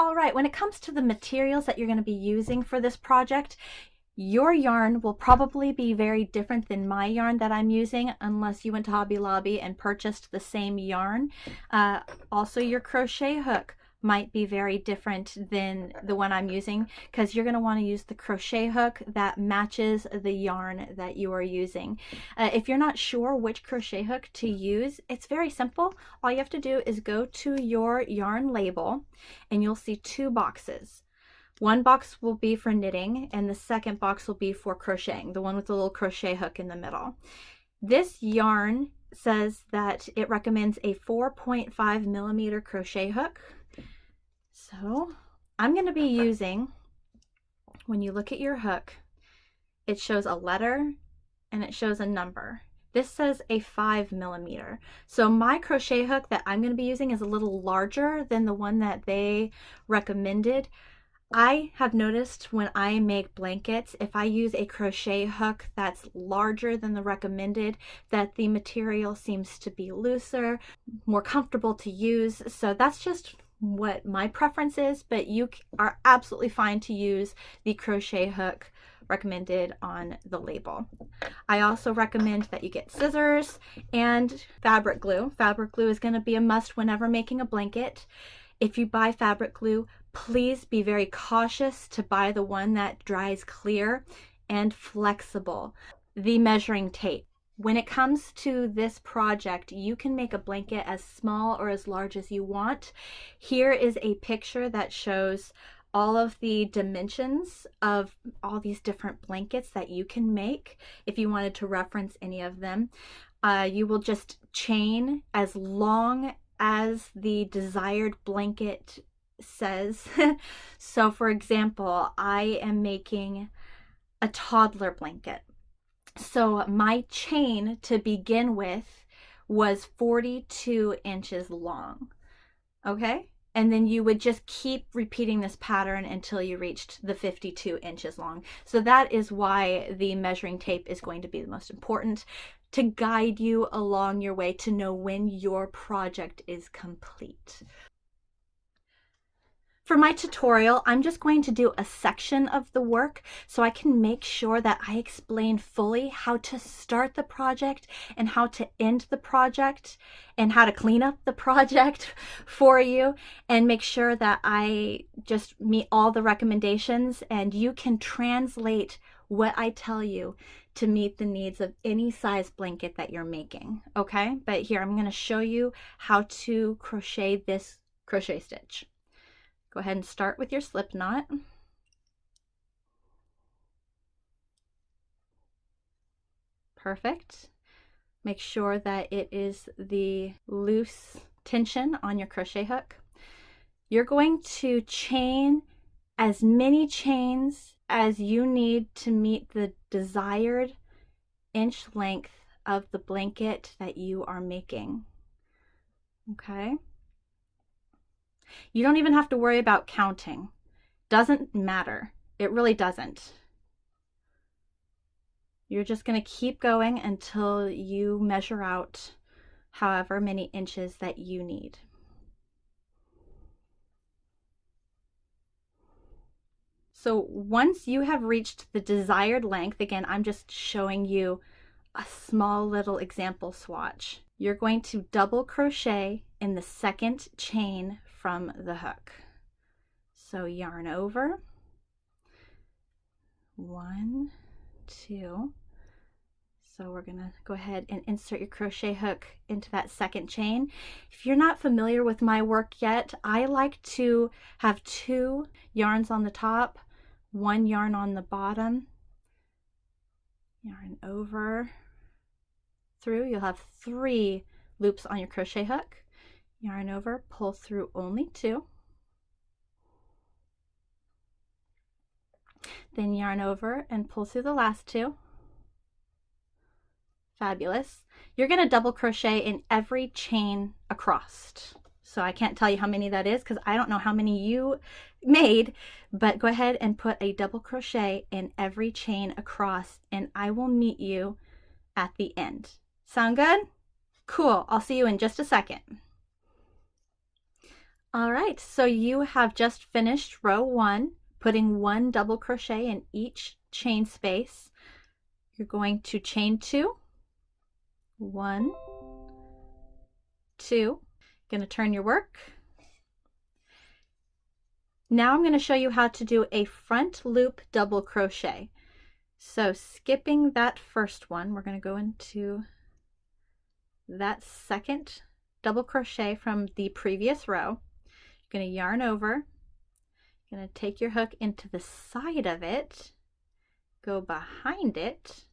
All right, when it comes to the materials that you're going to be using for this project, your yarn will probably be very different than my yarn that I'm using, unless you went to Hobby Lobby and purchased the same yarn. Also, your crochet hook might be very different than the one I'm using, because you're going to want to use the crochet hook that matches the yarn that you are using. If you're not sure which crochet hook to use, it's very simple. All you have to do is go to your yarn label and you'll see two boxes. One box will be for knitting and the second box will be for crocheting, the one with the little crochet hook in the middle. This yarn says that it recommends a 4.5 millimeter crochet hook. So I'm going to be using, when you look at your hook, it shows a letter and it shows a number. This says a 5 millimeter. So my crochet hook that I'm going to be using is a little larger than the one that they recommended. I have noticed when I make blankets, if I use a crochet hook that's larger than the recommended, that the material seems to be looser, more comfortable to use. So that's just what my preference is, but you are absolutely fine to use the crochet hook recommended on the label. I also recommend that you get scissors and fabric glue. Fabric glue is going to be a must whenever making a blanket. If you buy fabric glue, please be very cautious to buy the one that dries clear and flexible. The measuring tape. When it comes to this project, you can make a blanket as small or as large as you want. Here is a picture that shows all of the dimensions of all these different blankets that you can make if you wanted to reference any of them. You will just chain as long as the desired blanket says. So for example, I am making a toddler blanket. So my chain to begin with was 42 inches long. Okay? And then you would just keep repeating this pattern until you reached the 52 inches long. So that is why the measuring tape is going to be the most important, to guide you along your way to know when your project is complete. For my tutorial, I'm just going to do a section of the work so I can make sure that I explain fully how to start the project and how to end the project and how to clean up the project for you, and make sure that I just meet all the recommendations and you can translate what I tell you to meet the needs of any size blanket that you're making. Okay, but here I'm going to show you how to crochet this crochet stitch. Go ahead and start with your slip knot. Perfect. Make sure that it is the loose tension on your crochet hook. You're going to chain as many chains as you need to meet the desired inch length of the blanket that you are making. Okay? You don't even have to worry about counting. Doesn't matter. It really doesn't. You're just going to keep going until you measure out however many inches that you need. So once you have reached the desired length, again, I'm just showing you a small little example swatch. You're going to double crochet in the second chain from the hook. So yarn over, 1, 2. So we're gonna go ahead and insert your crochet hook into that second chain. If you're not familiar with my work yet, I like to have 2 yarns on the top, 1 yarn on the bottom, yarn over, through. You'll have 3 loops on your crochet hook. Yarn over, pull through only 2. Then yarn over and pull through the last 2. Fabulous. You're going to double crochet in every chain across. So I can't tell you how many that is because I don't know how many you made, but go ahead and put a double crochet in every chain across and I will meet you at the end. Sound good? Cool. I'll see you in just a second. All right, so you have just finished row 1, putting 1 double crochet in each chain space. You're going to chain 2, 1, 2. Going to turn your work. Now I'm going to show you how to do a front loop double crochet. So skipping that first one, we're going to go into that second double crochet from the previous row. You're going to yarn over. You're going to take your hook into the side of it, go behind it,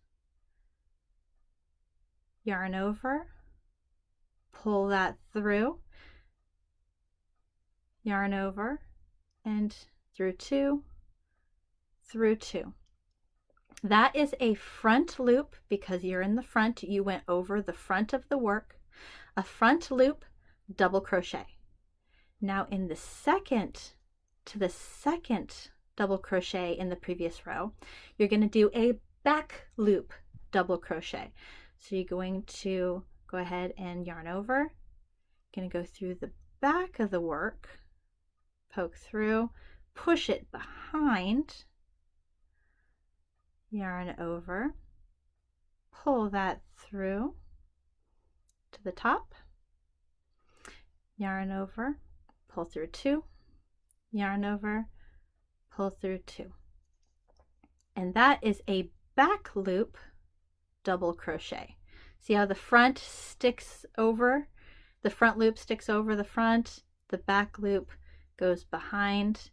yarn over, pull that through, yarn over, and through 2, through 2. That is a front loop because you're in the front. You went over the front of the work. A front loop double crochet. Now in the second double crochet in the previous row, you're going to do a back loop double crochet. So you're going to go ahead and yarn over. Going to go through the back of the work, poke through, push it behind, yarn over, pull that through to the top, yarn over, pull through 2, yarn over, pull through 2. And that is a back loop double crochet. See how the front sticks over, the front loop sticks over the front, the back loop goes behind,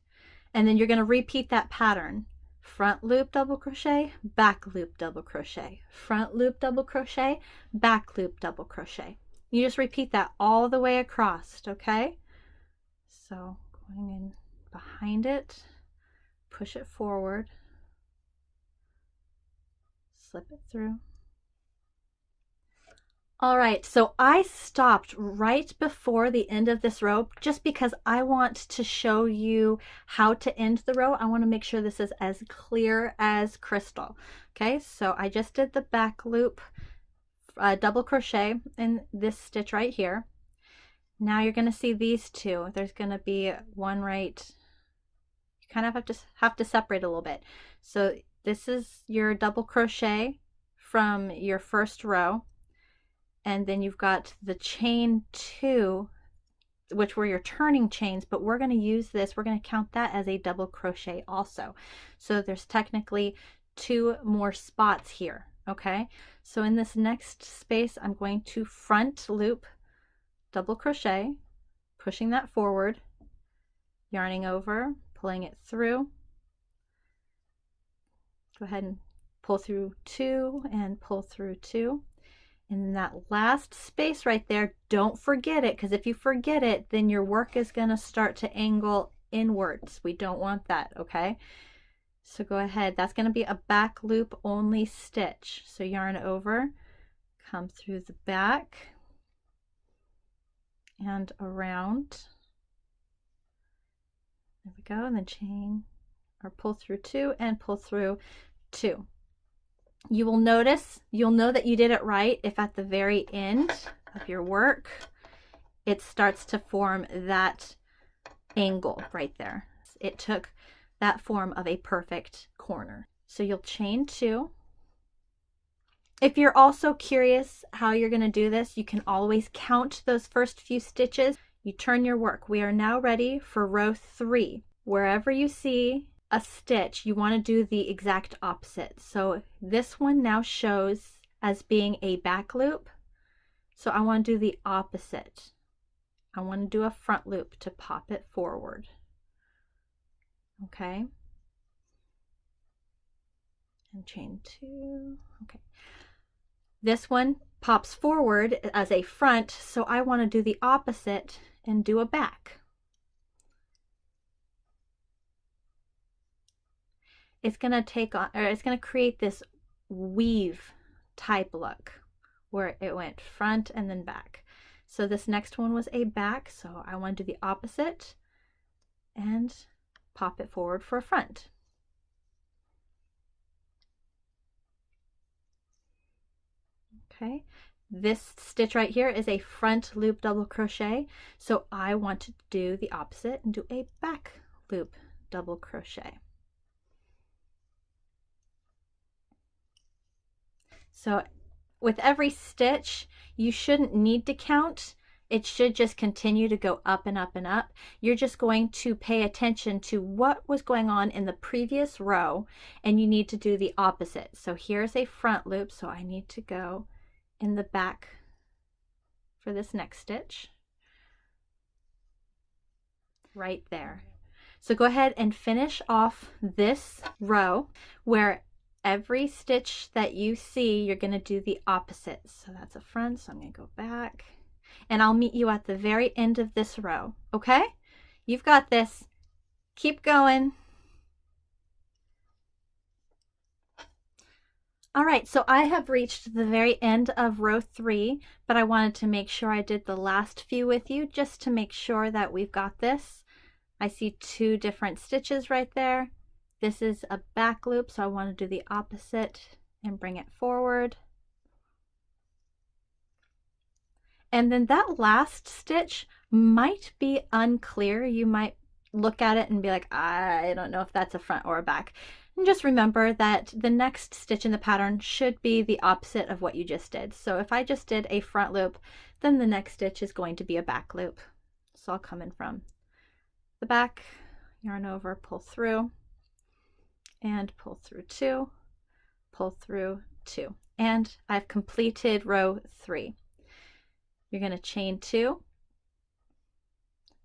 and then you're going to repeat that pattern. Front loop double crochet, back loop double crochet, front loop double crochet, back loop double crochet. You just repeat that all the way across, okay? So going in behind it, push it forward, slip it through. All right, so I stopped right before the end of this row just because I want to show you how to end the row. I want to make sure this is as clear as crystal. Okay, so I just did the back loop double crochet in this stitch right here. Now you're going to see these two. There's going to be one right, you kind of have to separate a little bit. So this is your double crochet from your first row. And then you've got the chain 2, which were your turning chains, but we're going to use this, we're going to count that as a double crochet also. So there's technically 2 more spots here, okay? So in this next space, I'm going to front loop double crochet, pushing that forward, yarning over, pulling it through. Go ahead and pull through 2 and pull through 2. In that last space right there, don't forget it, because if you forget it, then your work is going to start to angle inwards. We don't want that, okay? So go ahead. That's going to be a back loop only stitch. So yarn over, come through the back and around. There we go. And then chain or pull through 2 and pull through 2. You will notice, you'll know that you did it right if at the very end of your work, it starts to form that angle right there. It took that form of a perfect corner. So you'll chain 2. If you're also curious how you're going to do this, you can always count those first few stitches. You turn your work. We are now ready for row 3. Wherever you see a stitch, you want to do the exact opposite. So this one now shows as being a back loop. So I want to do the opposite. I want to do a front loop to pop it forward. Okay. And chain 2. Okay. This one pops forward as a front, so I want to do the opposite and do a back. It's going to take on, or it's going to create this weave type look where it went front and then back. So this next one was a back, so I want to do the opposite and pop it forward for a front. Okay, This stitch right here is a front loop double crochet, so I want to do the opposite and do a back loop double crochet. So with every stitch, you shouldn't need to count. It should just continue to go up and up and up. You're just going to pay attention to what was going on in the previous row, and you need to do the opposite. So here's a front loop, so I need to go in the back for this next stitch. Right there. So go ahead and finish off this row where every stitch that you see, you're going to do the opposite. So that's a front, so I'm going to go back. And I'll meet you at the very end of this row, okay? You've got this. Keep going. All right, so I have reached the very end of row 3, but I wanted to make sure I did the last few with you just to make sure that we've got this. I see 2 different stitches right there. This is a back loop, so I want to do the opposite and bring it forward. And then that last stitch might be unclear. You might look at it and be like, I don't know if that's a front or a back. And just remember that the next stitch in the pattern should be the opposite of what you just did. So if I just did a front loop, then the next stitch is going to be a back loop. So I'll come in from the back, yarn over, pull through, and pull through 2, pull through 2. And I've completed row 3. You're going to chain 2.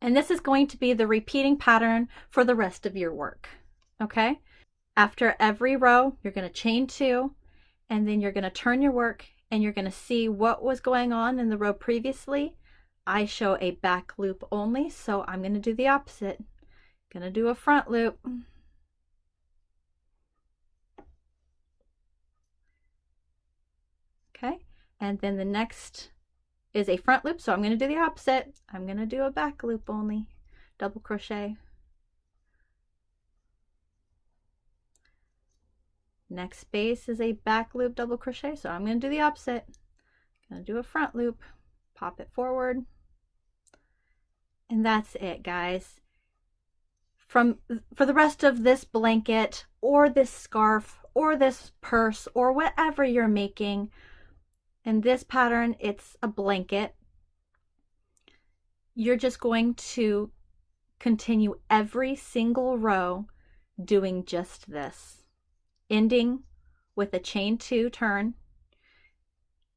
And this is going to be the repeating pattern for the rest of your work. Okay? After every row, you're going to chain 2, and then you're going to turn your work and you're going to see what was going on in the row previously. I show a back loop only, so I'm going to do the opposite. Going to do a front loop. Okay? And then the next is a front loop, so I'm going to do the opposite. I'm going to do a back loop only, double crochet. Next space is a back loop double crochet, so I'm going to do the opposite. I'm going to do a front loop, pop it forward, and that's it, guys. For the rest of this blanket or this scarf or this purse or whatever you're making, in this pattern, it's a blanket. You're just going to continue every single row doing just this, ending with a chain 2 turn,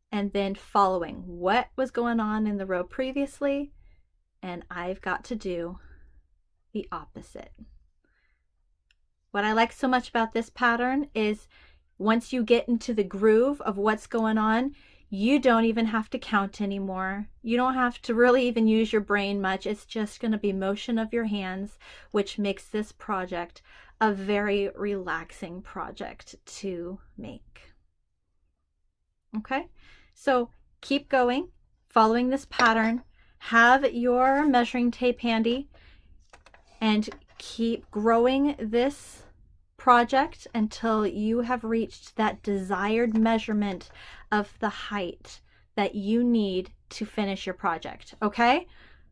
and then following what was going on in the row previously, and I've got to do the opposite. What I like so much about this pattern is once you get into the groove of what's going on, you don't even have to count anymore. You don't have to really even use your brain much. It's just going to be motion of your hands, which makes this project a very relaxing project to make. Okay, so keep going, following this pattern. Have your measuring tape handy and keep growing this project until you have reached that desired measurement of the height that you need to finish your project. Okay,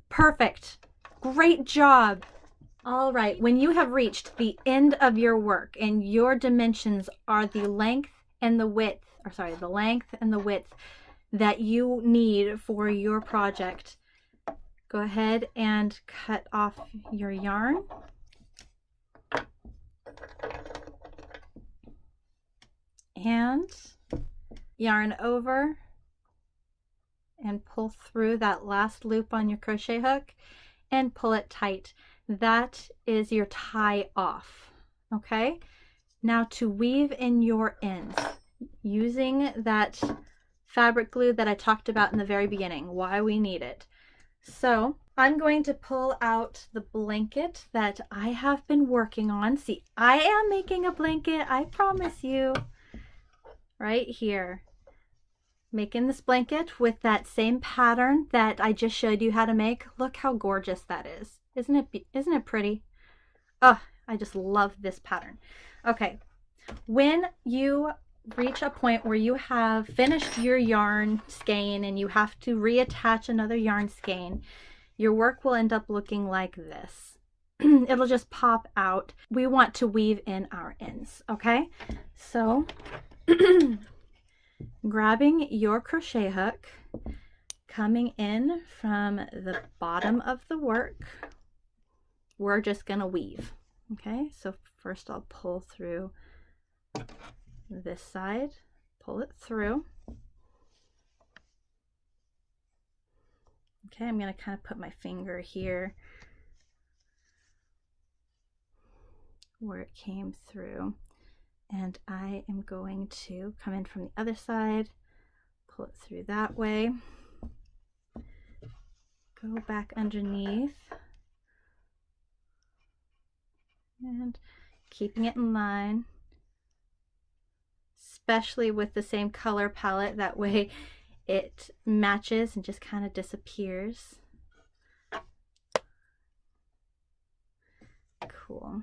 perfect, great job. All right, when you have reached the end of your work and your dimensions are the length and the width, or sorry, the length and the width that you need for your project, go ahead and cut off your yarn. And yarn over and pull through that last loop on your crochet hook and pull it tight. That is your tie off. Okay, now to weave in your ends using that fabric glue that I talked about in the very beginning, why we need it. So I'm going to pull out the blanket that I have been working on. See, I am making a blanket, I promise you. Right here, making this blanket with that same pattern that I just showed you how to make. Look how gorgeous that is. Isn't it pretty? Oh, I just love this pattern. Okay, when you reach a point where you have finished your yarn skein and you have to reattach another yarn skein, your work will end up looking like this. It'll just pop out. We want to weave in our ends, okay? So grabbing your crochet hook, coming in from the bottom of the work, we're just gonna weave, okay? So first I'll pull through this side, pull it through. Okay, I'm gonna kind of put my finger here where it came through, and I am going to come in from the other side, pull it through that way, go back underneath, and keeping it in line, especially with the same color palette, that way it matches and just kind of disappears. Cool.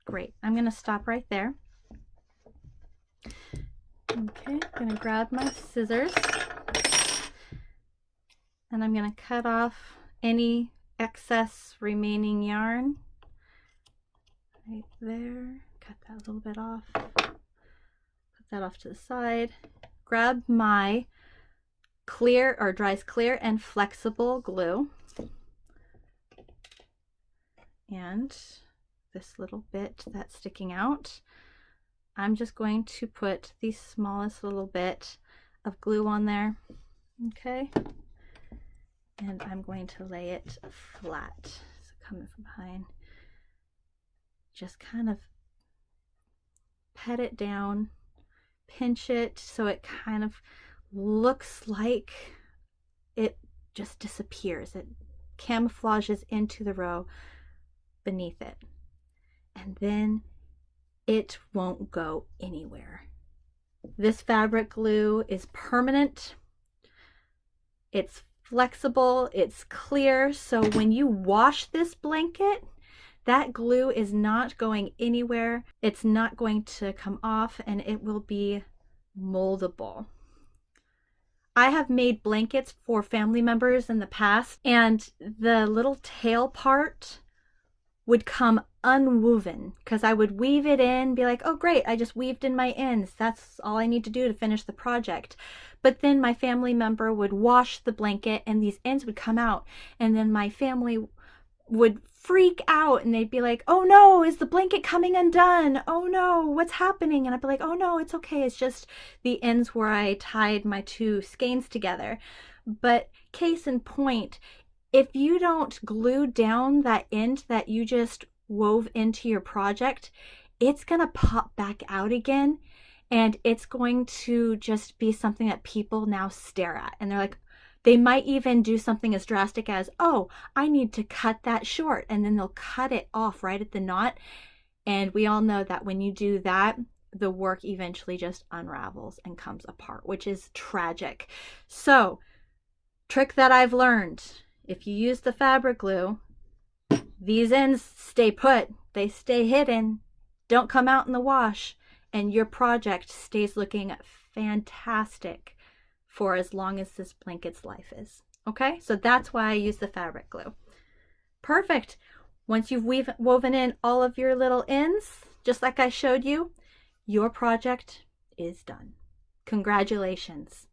Great. I'm going to stop right there. Okay, I'm going to grab my scissors and I'm going to cut off any excess remaining yarn right there. Cut that a little bit off. Put that off to the side. Grab my clear or dries clear and flexible glue, and this little bit that's sticking out, I'm just going to put the smallest little bit of glue on there, okay? And I'm going to lay it flat. So coming from behind, just kind of pat it down, pinch it so it kind of looks like it just disappears. It camouflages into the row beneath it. And then it won't go anywhere. This fabric glue is permanent. It's flexible, it's clear, so when you wash this blanket, that glue is not going anywhere. It's not going to come off, and it will be moldable. I have made blankets for family members in the past, and the little tail part would come unwoven because I would weave it in, be like, oh great, I just weaved in my ends. That's all I need to do to finish the project. But then my family member would wash the blanket and these ends would come out, and then my family would freak out and they'd be like, oh no, is the blanket coming undone? Oh no, what's happening? And I'd be like, oh no, it's okay. It's just the ends where I tied my two skeins together. But case in point, if you don't glue down that end that you just wove into your project, it's gonna pop back out again, and it's going to just be something that people now stare at, and they're like, they might even do something as drastic as, oh, I need to cut that short, and then they'll cut it off right at the knot. And we all know that when you do that, the work eventually just unravels and comes apart, which is tragic. So, trick that I've learned: if you use the fabric glue, these ends stay put, they stay hidden, don't come out in the wash, and your project stays looking fantastic for as long as this blanket's life is. Okay, so that's why I use the fabric glue. Perfect. Once you've woven in all of your little ends, just like I showed you, your project is done. Congratulations.